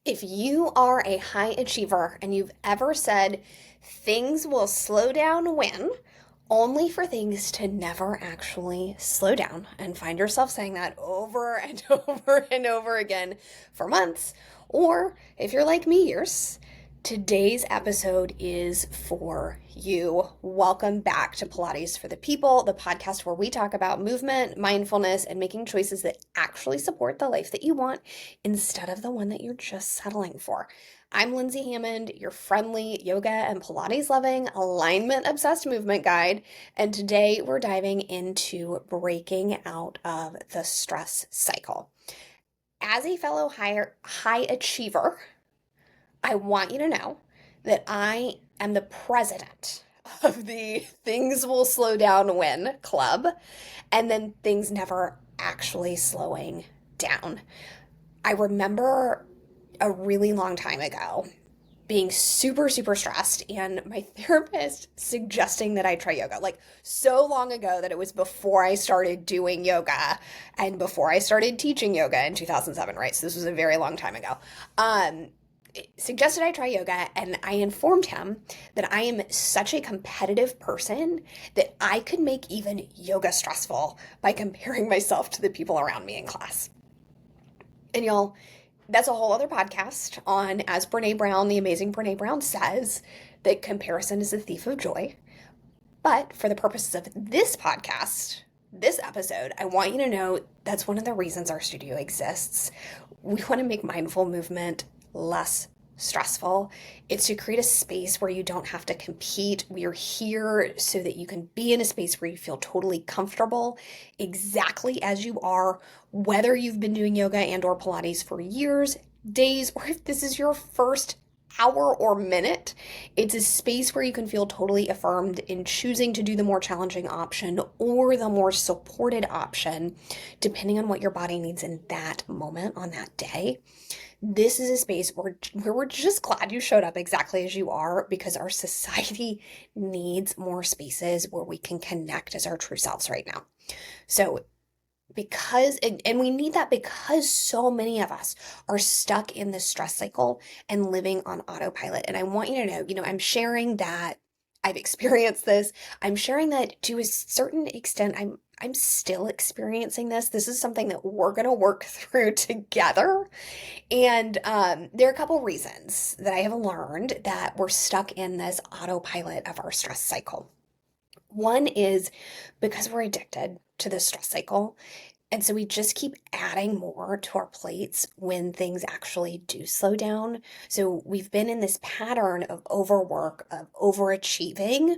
If you are a high achiever and you've ever said things will slow down when, only for things to never actually slow down and find yourself saying that over and over and over again for months, or if you're like me, years, today's episode is for you. Welcome back to Pilates for the People, the podcast where we talk about movement, mindfulness, and making choices that actually support the life that you want instead of the one that you're just settling for. I'm Lindsey Hammond, your friendly yoga and Pilates loving, alignment obsessed movement guide. And today we're diving into breaking out of the stress cycle. As a fellow high achiever, I want you to know that I am the president of the Things Will Slow Down When Club, and then things never actually slowing down. I remember a really long time ago being super, super stressed and my therapist suggesting that I try yoga. Like so long ago that it was before I started doing yoga and before I started teaching yoga in 2007, right? So this was a very long time ago. Suggested I try yoga, and I informed him that I am such a competitive person that I could make even yoga stressful by comparing myself to the people around me in class. And y'all, that's a whole other podcast on, as Brene Brown, the amazing Brene Brown says, that comparison is the thief of joy. But for the purposes of this podcast, this episode, I want you to know that's one of the reasons our studio exists. We want to make mindful movement less stressful. It's to create a space where you don't have to compete. We are here so that you can be in a space where you feel totally comfortable exactly as you are, whether you've been doing yoga and or Pilates for years, days, or if this is your first hour or minute. It's a space where you can feel totally affirmed in choosing to do the more challenging option or the more supported option, depending on what your body needs in that moment on that day. This is a space where we're just glad you showed up exactly as you are, because our society needs more spaces where we can connect as our true selves right now. So and we need that because so many of us are stuck in this stress cycle and living on autopilot. And I want you to know, I'm sharing that I've experienced this. I'm sharing that to a certain extent. I'm still experiencing this. This is something that we're going to work through together. And there are a couple reasons that I have learned that we're stuck in this autopilot of our stress cycle. One is because we're addicted to the stress cycle. And so we just keep adding more to our plates when things actually do slow down. So we've been in this pattern of overwork, of overachieving,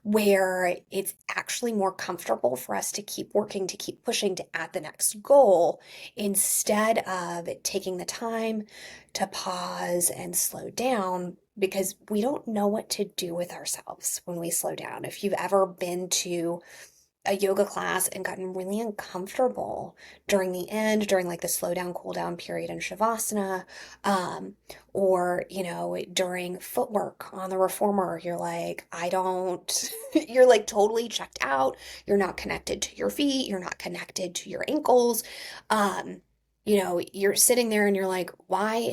where it's actually more comfortable for us to keep working, to keep pushing, to add the next goal, instead of taking the time to pause and slow down, because we don't know what to do with ourselves when we slow down. If you've ever been to a yoga class and gotten really uncomfortable during the end, during like the slow down, cool down period in Shavasana, or, during footwork on the reformer, you're like, you're like totally checked out. You're not connected to your feet. You're not connected to your ankles. You're sitting there and you're like, what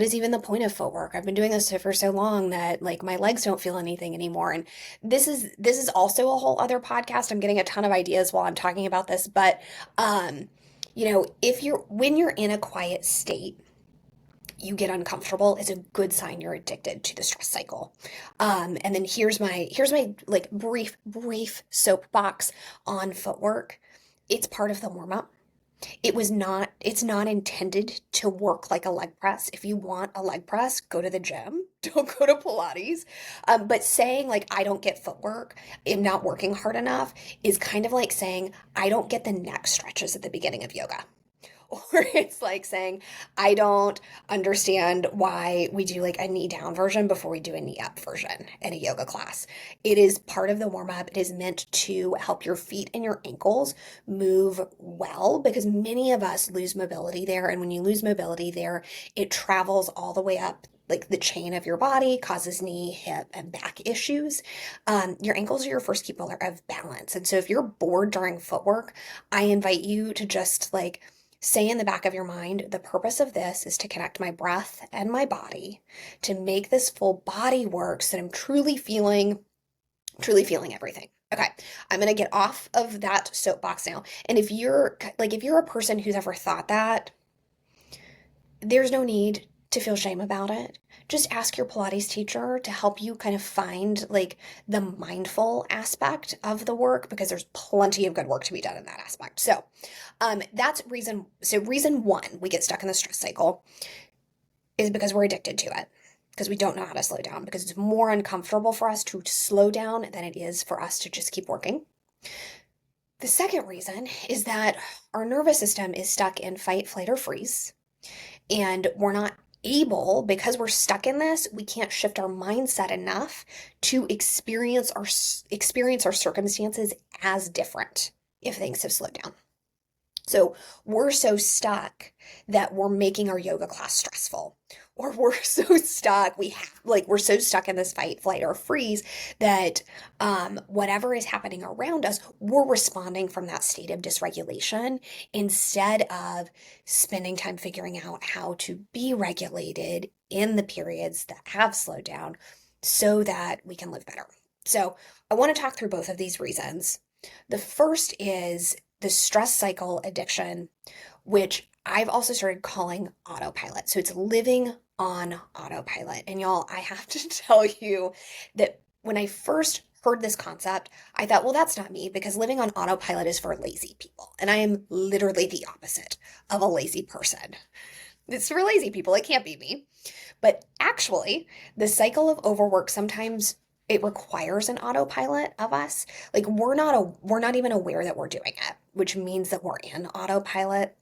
is even the point of footwork? I've been doing this for so long that like my legs don't feel anything anymore. And this is also a whole other podcast. I'm getting a ton of ideas while I'm talking about this, but when you're in a quiet state, you get uncomfortable, it's a good sign you're addicted to the stress cycle. And then here's my like brief soapbox on footwork. It's part of the warm up. It's not intended to work like a leg press. If you want a leg press, go to the gym. Don't go to Pilates. But saying like, I don't get footwork, I'm not working hard enough, is kind of like saying, I don't get the neck stretches at the beginning of yoga. Or it's like saying, I don't understand why we do like a knee down version before we do a knee up version in a yoga class. It is part of the warm up. It is meant to help your feet and your ankles move well, because many of us lose mobility there. And when you lose mobility there, it travels all the way up like the chain of your body, causes knee, hip, and back issues. Your ankles are your first keeper of balance. And so if you're bored during footwork, I invite you to just like Say in the back of your mind, the purpose of this is to connect my breath and my body to make this full body work so that I'm truly feeling everything. Okay, I'm gonna get off of that soapbox now. And if you're a person who's ever thought that, there's no need to feel shame about it. Just ask your Pilates teacher to help you kind of find like the mindful aspect of the work because there's plenty of good work to be done in that aspect. So, that's reason. So, reason one, we get stuck in the stress cycle is because we're addicted to it, because we don't know how to slow down, because it's more uncomfortable for us to slow down than it is for us to just keep working. The second reason is that our nervous system is stuck in fight, flight, or freeze. And we're not able, because we're stuck in this, we can't shift our mindset enough to experience our circumstances as different if things have slowed down. So we're so stuck that we're making our yoga class stressful. Or we're so stuck, we're so stuck in this fight, flight, or freeze that whatever is happening around us, we're responding from that state of dysregulation instead of spending time figuring out how to be regulated in the periods that have slowed down so that we can live better. So I want to talk through both of these reasons. The first is the stress cycle addiction, which I've also started calling autopilot. So it's living on autopilot. And y'all, I have to tell you that when I first heard this concept, I thought, well, that's not me because living on autopilot is for lazy people. And I am literally the opposite of a lazy person. It's for lazy people. It can't be me. But actually, the cycle of overwork sometimes it requires an autopilot of us. Like we're not even aware that we're doing it, which means that we're in autopilot.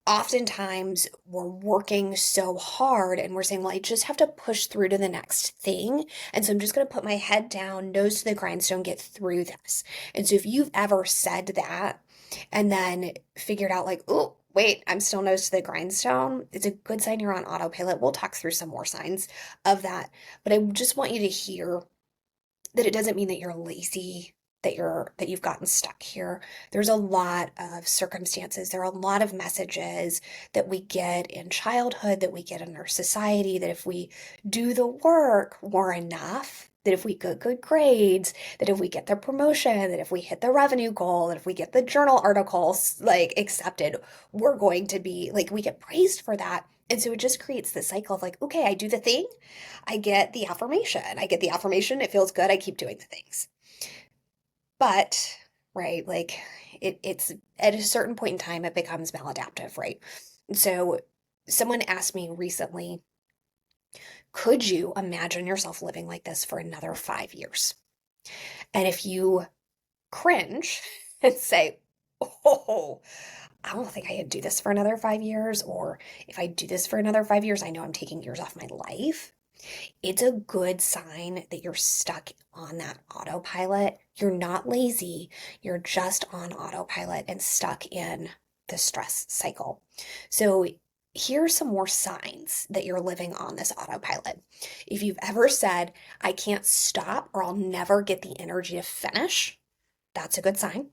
Oftentimes we're working so hard and we're saying, well, I just have to push through to the next thing. And so I'm just going to put my head down, nose to the grindstone, get through this. And so if you've ever said that and then figured out like, oh, wait, I'm still nose to the grindstone, it's a good sign you're on autopilot. We'll talk through some more signs of that. But I just want you to hear that it doesn't mean that you're lazy, that you've gotten stuck here. There's a lot of circumstances, there are a lot of messages that we get in childhood, that we get in our society, that if we do the work, we're enough, that if we get good grades, that if we get the promotion, that if we hit the revenue goal, that if we get the journal articles like accepted, we're going to be like, we get praised for that. And so it just creates this cycle of like, okay, I do the thing, I get the affirmation. It feels good, I keep doing the things. But, right, like it's at a certain point in time, it becomes maladaptive, right? And so someone asked me recently, could you imagine yourself living like this for another 5 years? And if you cringe and say, oh, I don't think I could do this for another 5 years, or if I do this for another 5 years, I know I'm taking years off my life. It's a good sign that you're stuck on that autopilot. You're not lazy, you're just on autopilot and stuck in the stress cycle. So, here's some more signs that you're living on this autopilot. If you've ever said, I can't stop or I'll never get the energy to finish, that's a good sign.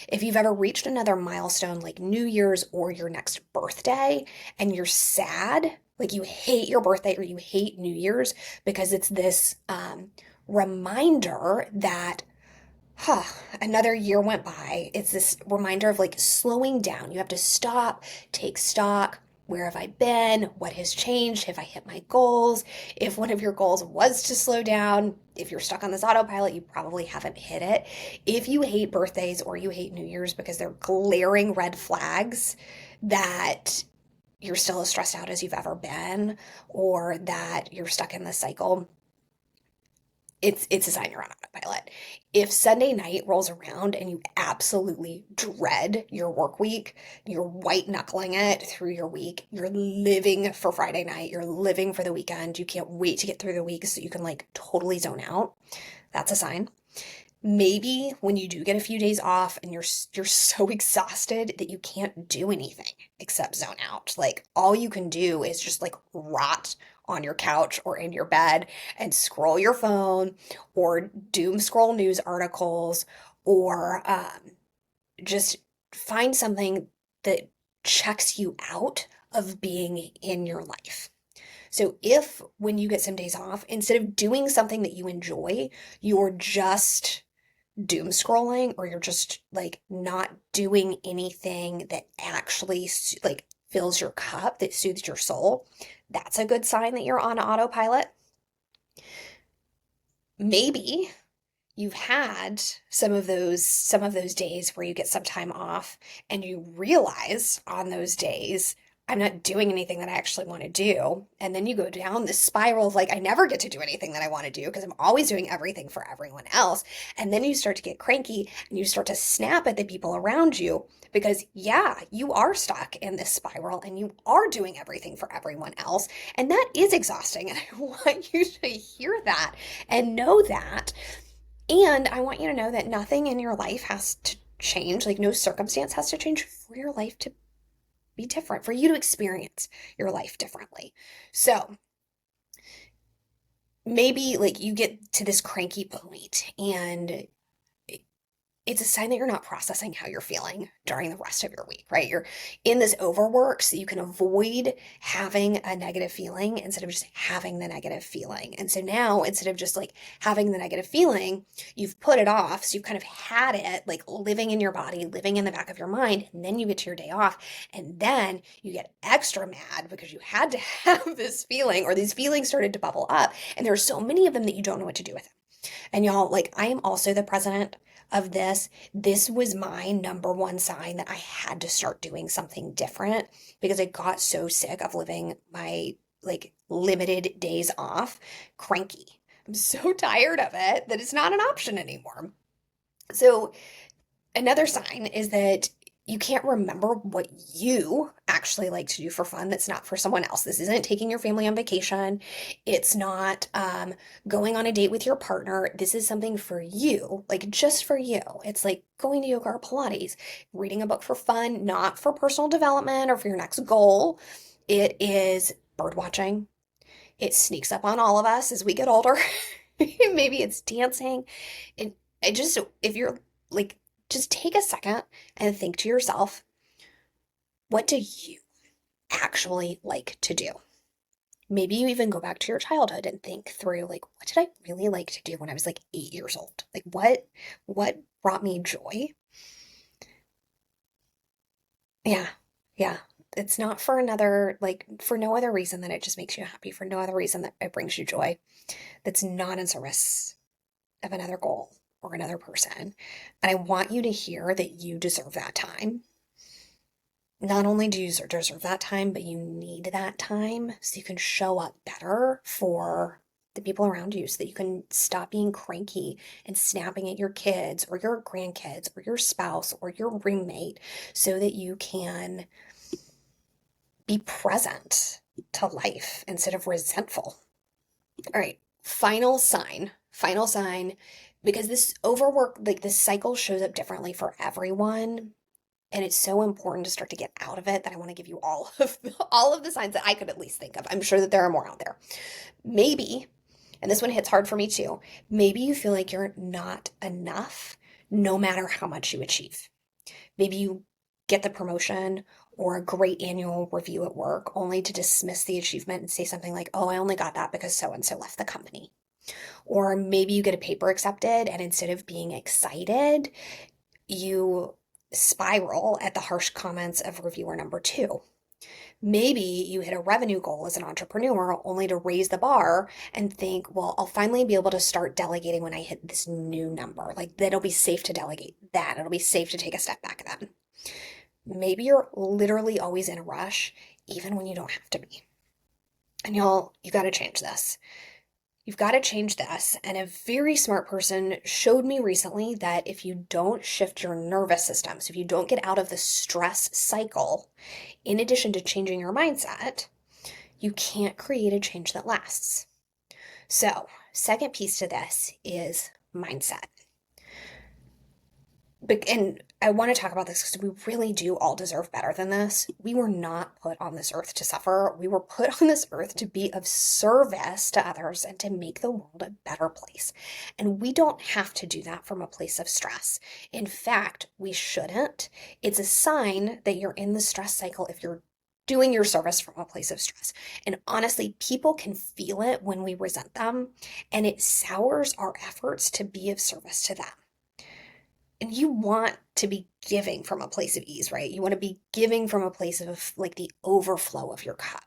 If you've ever reached another milestone like New Year's or your next birthday and you're sad, like you hate your birthday or you hate New Year's because it's this reminder that, another year went by. It's this reminder of like slowing down. You have to stop, take stock. Where have I been? What has changed? Have I hit my goals? If one of your goals was to slow down, if you're stuck on this autopilot, you probably haven't hit it. If you hate birthdays or you hate New Year's because they're glaring red flags that you're still as stressed out as you've ever been, or that you're stuck in this cycle, it's a sign you're on autopilot. If Sunday night rolls around and you absolutely dread your work week, you're white knuckling it through your week, you're living for Friday night, you're living for the weekend, you can't wait to get through the week so you can like totally zone out, that's a sign. Maybe when you do get a few days off and you're so exhausted that you can't do anything except zone out. Like all you can do is just like rot on your couch or in your bed and scroll your phone or doom scroll news articles or just find something that checks you out of being in your life. So if when you get some days off, instead of doing something that you enjoy, you're just doom scrolling, or you're just like not doing anything that actually like fills your cup, that soothes your soul, that's a good sign that you're on autopilot. Maybe you've had some of those days where you get some time off and you realize on those days, I'm not doing anything that I actually want to do. And then you go down this spiral of like, I never get to do anything that I want to do because I'm always doing everything for everyone else. And then you start to get cranky and you start to snap at the people around you because, yeah, you are stuck in this spiral and you are doing everything for everyone else. And that is exhausting. And I want you to hear that and know that. And I want you to know that nothing in your life has to change, like no circumstance has to change for your life to be different, for you to experience your life differently. So maybe like you get to this cranky point and it's a sign that you're not processing how you're feeling during the rest of your week, right? You're in this overwork so you can avoid having a negative feeling instead of just having the negative feeling. And so now, instead of just like having the negative feeling, you've put it off. So you've kind of had it like living in your body, living in the back of your mind. And then you get to your day off and then you get extra mad because you had to have this feeling, or these feelings started to bubble up. And there are so many of them that you don't know what to do with them. And y'all, like, I am also the president of this. This was my number one sign that I had to start doing something different because I got so sick of living my like limited days off cranky. I'm so tired of it that it's not an option anymore. So another sign is that you can't remember what you actually like to do for fun that's not for someone else. This isn't taking your family on vacation. It's not going on a date with your partner. This is something for you, like just for you. It's like going to yoga or Pilates, reading a book for fun, not for personal development or for your next goal. It is bird watching. It sneaks up on all of us as we get older. Maybe it's dancing. It just, if you're like, just take a second and think to yourself, what do you actually like to do? Maybe you even go back to your childhood and think through, like, what did I really like to do when I was like 8 years old? Like, what brought me joy? Yeah, yeah. It's not for another, like, for no other reason than it just makes you happy, for no other reason that it brings you joy. That's not in service of another goal or another person. And I want you to hear that you deserve that time. Not only do you deserve that time, but you need that time so you can show up better for the people around you, so that you can stop being cranky and snapping at your kids or your grandkids or your spouse or your roommate, so that you can be present to life instead of resentful. All right, final sign, because this overwork, like this cycle shows up differently for everyone. And it's so important to start to get out of it that I want to give you all of the signs that I could at least think of. I'm sure that there are more out there. Maybe, and this one hits hard for me too, maybe you feel like you're not enough no matter how much you achieve. Maybe you get the promotion or a great annual review at work only to dismiss the achievement and say something like, oh, I only got that because so and so left the company. Or maybe you get a paper accepted and instead of being excited, you spiral at the harsh comments of reviewer number 2. Maybe you hit a revenue goal as an entrepreneur only to raise the bar and think, well, I'll finally be able to start delegating when I hit this new number. Like, that'll be safe to delegate that. It'll be safe to take a step back then. Maybe you're literally always in a rush, even when you don't have to be. And y'all, you got to change this. You've got to change this. And a very smart person showed me recently that if you don't shift your nervous system, so if you don't get out of the stress cycle, in addition to changing your mindset, you can't create a change that lasts. So, second piece to this is mindset. And I want to talk about this because we really do all deserve better than this. We were not put on this earth to suffer. We were put on this earth to be of service to others and to make the world a better place. And we don't have to do that from a place of stress. In fact, we shouldn't. It's a sign that you're in the stress cycle if you're doing your service from a place of stress. And honestly, people can feel it when we resent them, and it sours our efforts to be of service to them. And you want to be giving from a place of ease, right? You want to be giving from a place of like the overflow of your cup.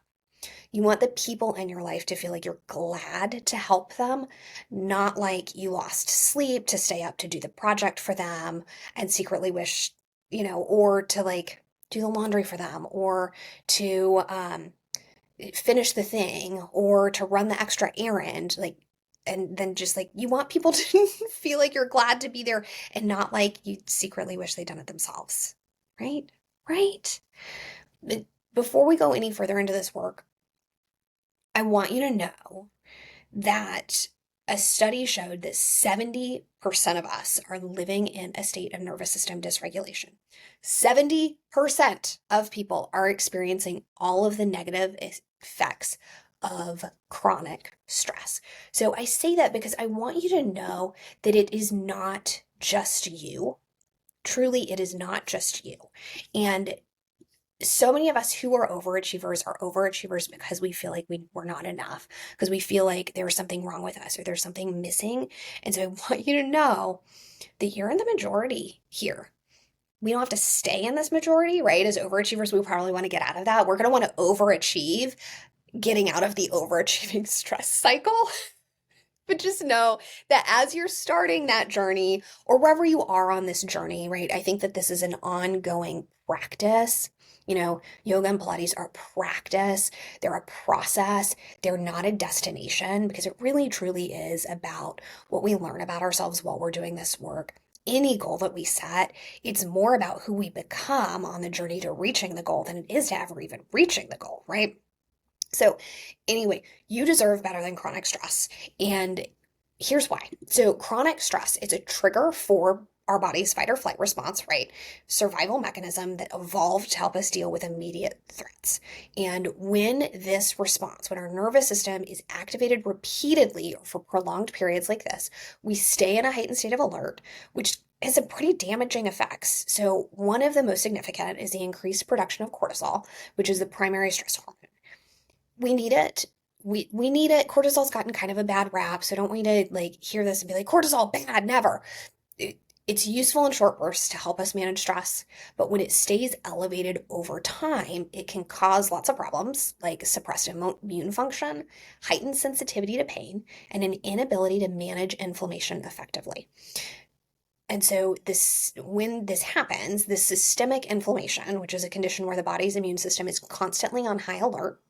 You want the people in your life to feel like you're glad to help them, not like you lost sleep to stay up to do the project for them and secretly wish, or to like do the laundry for them, or to finish the thing, or to run the extra errand. Like, and then just like you want people to feel like you're glad to be there and not like you secretly wish they'd done it themselves. Right? Right. But before we go any further into this work, I want you to know that a study showed that 70% of us are living in a state of nervous system dysregulation. 70% of people are experiencing all of the negative effects of chronic stress. So I say that because I want you to know that it is not just you. Truly, it is not just you. And so many of us who are overachievers because we feel like we're not enough, because we feel like there's something wrong with us or there's something missing. And so I want you to know that you're in the majority here. We don't have to stay in this majority, right? As overachievers, we probably want to get out of that. We're going to want to overachieve, getting out of the overachieving stress cycle. But just know that as you're starting that journey, or wherever you are on this journey, right? I think that this is an ongoing practice. Yoga and Pilates are a practice. They're a process. They're not a destination, because it really truly is about what we learn about ourselves while we're doing this work. Any goal that we set, it's more about who we become on the journey to reaching the goal than it is to ever even reaching the goal, right? So anyway, you deserve better than chronic stress. And here's why. So chronic stress is a trigger for our body's fight or flight response, right? Survival mechanism that evolved to help us deal with immediate threats. And when this response, when our nervous system is activated repeatedly or for prolonged periods like this, we stay in a heightened state of alert, which has a pretty damaging effects. So one of the most significant is the increased production of cortisol, which is the primary stress hormone. We need it. We need it. Cortisol's gotten kind of a bad rap, so don't we need to like hear this and be like, cortisol, bad, never. It's useful in short bursts to help us manage stress, but when it stays elevated over time, it can cause lots of problems like suppressed immune function, heightened sensitivity to pain, and an inability to manage inflammation effectively. And so when this happens, this systemic inflammation, which is a condition where the body's immune system is constantly on high alert,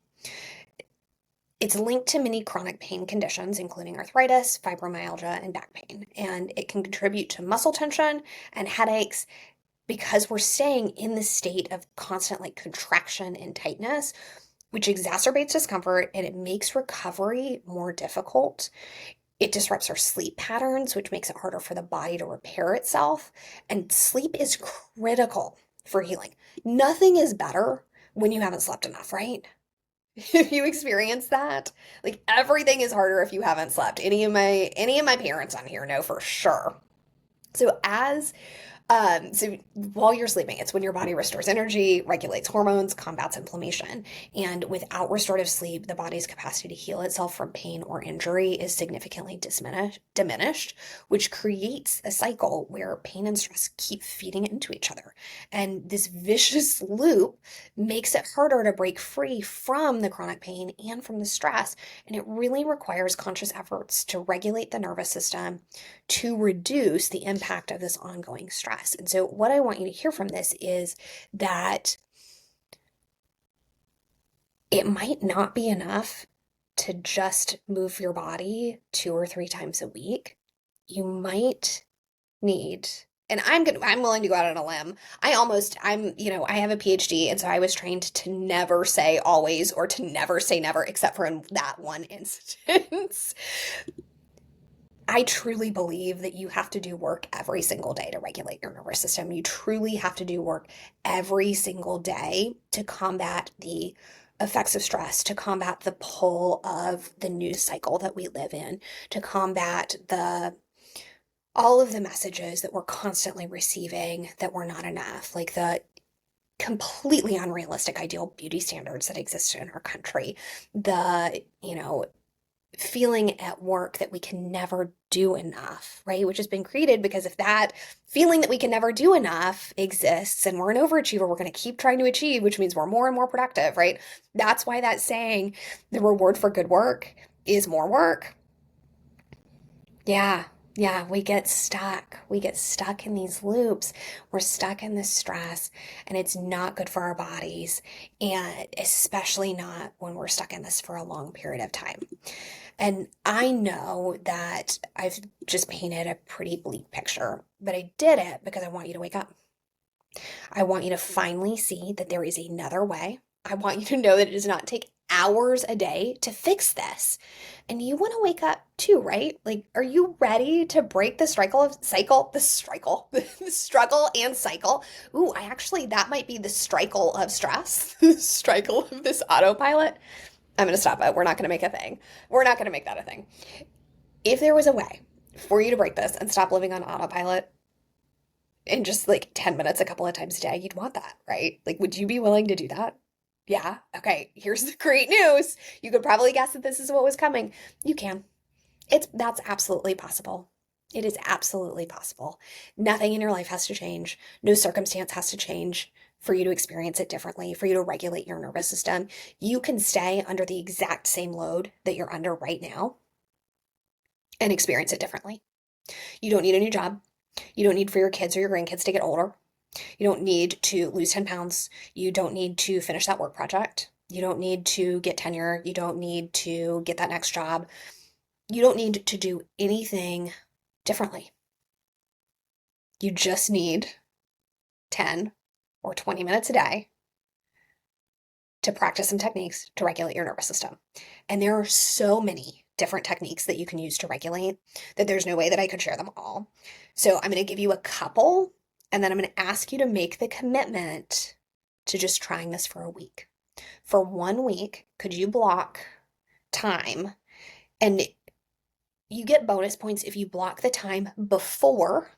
it's linked to many chronic pain conditions, including arthritis, fibromyalgia, and back pain. And it can contribute to muscle tension and headaches because we're staying in the state of constant like contraction and tightness, which exacerbates discomfort and it makes recovery more difficult. It disrupts our sleep patterns, which makes it harder for the body to repair itself. And sleep is critical for healing. Nothing is better when you haven't slept enough, right? If you experience that, like everything is harder if you haven't slept. Any of my parents on here know for sure. So while you're sleeping, it's when your body restores energy, regulates hormones, combats inflammation. And without restorative sleep, the body's capacity to heal itself from pain or injury is significantly diminished, which creates a cycle where pain and stress keep feeding into each other. And this vicious loop makes it harder to break free from the chronic pain and from the stress. And it really requires conscious efforts to regulate the nervous system to reduce the impact of this ongoing stress. And so what I want you to hear from this is that it might not be enough to just move your body 2 or 3 times a week. You might need, and I'm willing to go out on a limb. I have a PhD, and so I was trained to never say always or to never say never, except for in that one instance. I truly believe that you have to do work every single day to regulate your nervous system. You truly have to do work every single day to combat the effects of stress, to combat the pull of the news cycle that we live in, to combat the all of the messages that we're constantly receiving that we're not enough, like the completely unrealistic ideal beauty standards that exist in our country, the, feeling at work that we can never do enough, right? Which has been created because if that feeling that we can never do enough exists and we're an overachiever, we're going to keep trying to achieve, which means we're more and more productive, right? That's why that saying, the reward for good work is more work. Yeah, yeah, we get stuck. We get stuck in these loops. We're stuck in this stress, and it's not good for our bodies, and especially not when we're stuck in this for a long period of time. And I know that I've just painted a pretty bleak picture, but I did it because I want you to wake up. I want you to finally see that there is another way. I want you to know that it does not take hours a day to fix this. And you want to wake up too, right? Like, are you ready to break the the struggle and cycle? Ooh, that might be the struggle of stress, the struggle of this autopilot. I'm going to stop it. We're not going to make a thing. We're not going to make that a thing. If there was a way for you to break this and stop living on autopilot in just like 10 minutes a couple of times a day, you'd want that, right? Like, would you be willing to do that? Yeah. Okay. Here's the great news. You could probably guess that this is what was coming. You can. That's absolutely possible. It is absolutely possible. Nothing in your life has to change. No circumstance has to change for you to experience it differently, for you to regulate your nervous system. You can stay under the exact same load that you're under right now and experience it differently. You don't need a new job. You don't need for your kids or your grandkids to get older. You don't need to lose 10 pounds. You don't need to finish that work project. You don't need to get tenure. You don't need to get that next job. You don't need to do anything differently. You just need 10 or 20 minutes a day to practice some techniques to regulate your nervous system. And there are so many different techniques that you can use to regulate that there's no way that I could share them all. So I'm going to give you a couple, and then I'm going to ask you to make the commitment to just trying this for a week. For 1 week, could you block time? And you get bonus points if you block the time before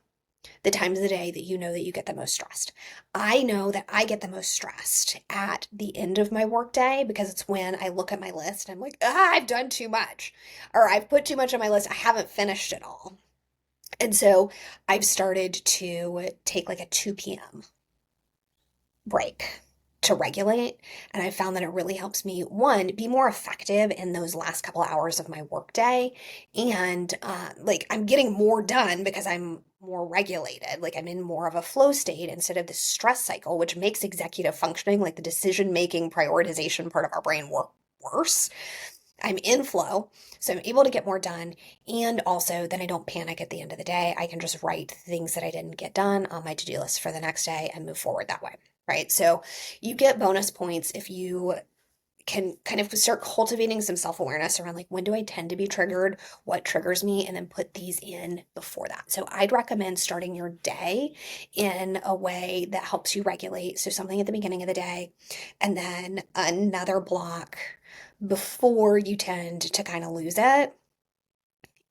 the times of the day that you know that you get the most stressed. I know that I get the most stressed at the end of my workday because it's when I look at my list and I'm like, I've done too much, or I've put too much on my list. I haven't finished it all. And so I've started to take like a 2 p.m. break to regulate. And I found that it really helps me, one, be more effective in those last couple of hours of my workday. And like I'm getting more done because I'm more regulated. Like I'm in more of a flow state instead of the stress cycle, which makes executive functioning, like the decision-making prioritization part of our brain work worse. I'm in flow, so I'm able to get more done. And also, then I don't panic at the end of the day. I can just write things that I didn't get done on my to-do list for the next day and move forward that way, right? So you get bonus points if you can kind of start cultivating some self-awareness around like, when do I tend to be triggered? What triggers me? And then put these in before that. So I'd recommend starting your day in a way that helps you regulate. So something at the beginning of the day, and then another block before you tend to kind of lose it.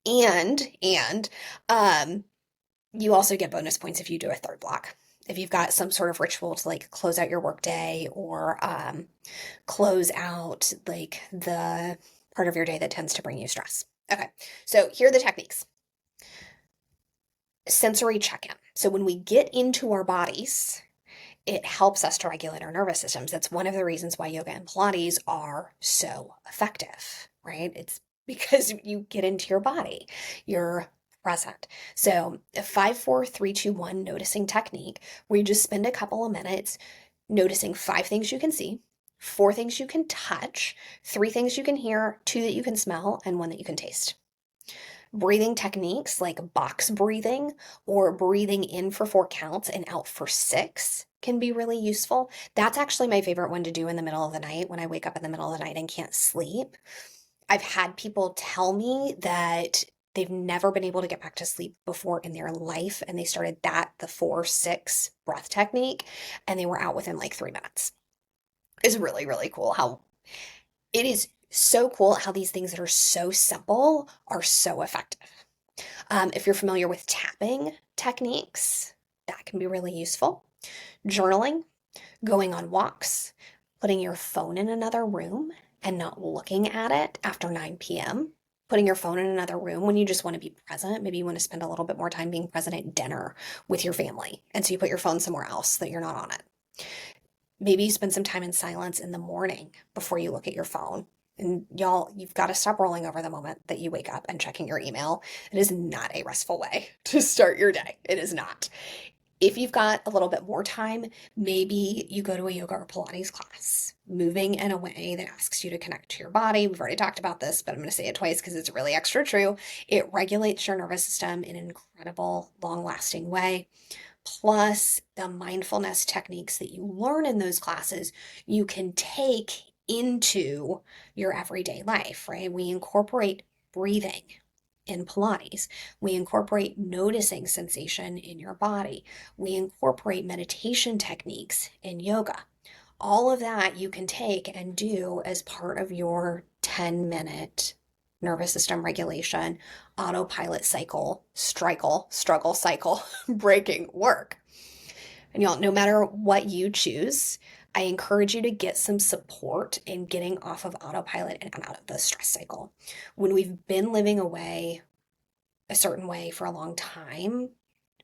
And you also get bonus points if you do a third block. If you've got some sort of ritual to like close out your workday or close out like the part of your day that tends to bring you stress. Okay, so here are the techniques. Sensory check-in. So when we get into our bodies, it helps us to regulate our nervous systems. That's one of the reasons why yoga and Pilates are so effective, right? It's because you get into your body, you're present. So a 5-4-3-2-1 noticing technique where you just spend a couple of minutes noticing 5 things you can see, 4 things you can touch, 3 things you can hear, 2 that you can smell, and 1 that you can taste. Breathing techniques like box breathing or breathing in for 4 counts and out for 6 can be really useful. That's actually my favorite one to do in the middle of the night when I wake up in the middle of the night and can't sleep. I've had people tell me that They've never been able to get back to sleep before in their life. And they started the 4-6 breath technique, and they were out within like 3 minutes. It's really, really cool how it is so cool how these things that are so simple are so effective. If you're familiar with tapping techniques, that can be really useful. Journaling, going on walks, putting your phone in another room and not looking at it after 9 p.m., putting your phone in another room when you just want to be present. Maybe you want to spend a little bit more time being present at dinner with your family. And so you put your phone somewhere else so that you're not on it. Maybe you spend some time in silence in the morning before you look at your phone. And y'all, you've got to stop rolling over the moment that you wake up and checking your email. It is not a restful way to start your day. It is not. If you've got a little bit more time, maybe you go to a yoga or Pilates class, moving in a way that asks you to connect to your body. We've already talked about this, but I'm going to say it twice because it's really extra true. It regulates your nervous system in an incredible, long-lasting way. Plus, the mindfulness techniques that you learn in those classes, you can take into your everyday life, right? We incorporate breathing in Pilates. We incorporate noticing sensation in your body. We incorporate meditation techniques in yoga. All of that you can take and do as part of your 10-minute nervous system regulation, autopilot cycle, struggle cycle, breaking work. And y'all, no matter what you choose, I encourage you to get some support in getting off of autopilot and out of the stress cycle. When we've been living away a certain way for a long time,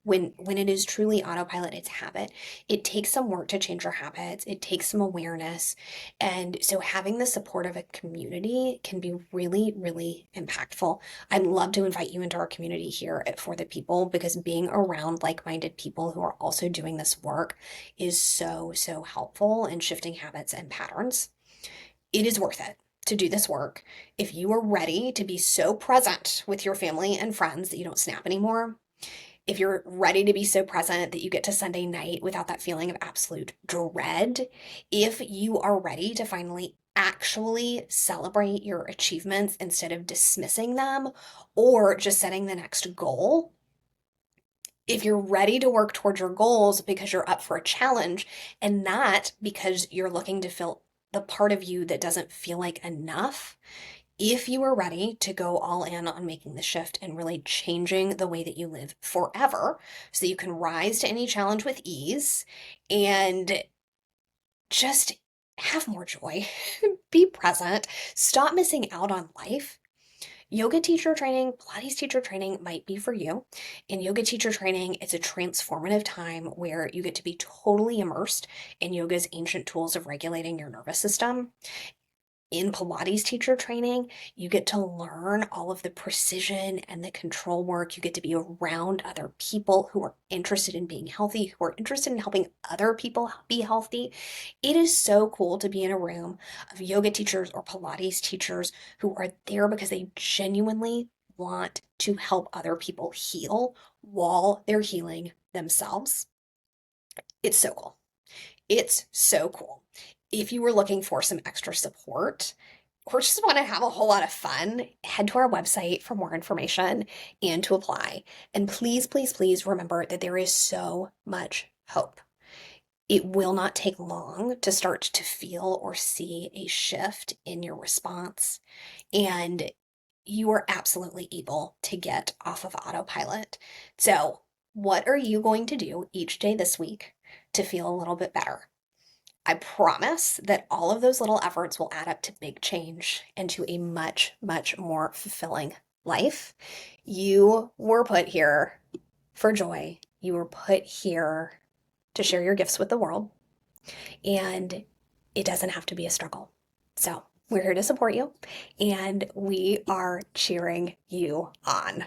when it is truly autopilot, it's habit, it takes some work to change your habits. It takes some awareness. And so having the support of a community can be really, really impactful. I'd love to invite you into our community here at For the People, because being around like-minded people who are also doing this work is so, so helpful in shifting habits and patterns. It is worth it to do this work. If you are ready to be so present with your family and friends that you don't snap anymore, if you're ready to be so present that you get to Sunday night without that feeling of absolute dread, if you are ready to finally actually celebrate your achievements instead of dismissing them or just setting the next goal, if you're ready to work towards your goals because you're up for a challenge and not because you're looking to fill the part of you that doesn't feel like enough, if you are ready to go all in on making the shift and really changing the way that you live forever so that you can rise to any challenge with ease and just have more joy, be present, stop missing out on life, yoga teacher training, Pilates teacher training might be for you. In yoga teacher training, it's a transformative time where you get to be totally immersed in yoga's ancient tools of regulating your nervous system. In Pilates teacher training, you get to learn all of the precision and the control work. You get to be around other people who are interested in being healthy, who are interested in helping other people be healthy. It is so cool to be in a room of yoga teachers or Pilates teachers who are there because they genuinely want to help other people heal while they're healing themselves. It's so cool. It's so cool. If you were looking for some extra support or just want to have a whole lot of fun, head to our website for more information and to apply. And please, please, please remember that there is so much hope. It will not take long to start to feel or see a shift in your response. And you are absolutely able to get off of autopilot. So, what are you going to do each day this week to feel a little bit better? I promise that all of those little efforts will add up to big change and to a much, much more fulfilling life. You were put here for joy. You were put here to share your gifts with the world, and it doesn't have to be a struggle. So we're here to support you, and we are cheering you on.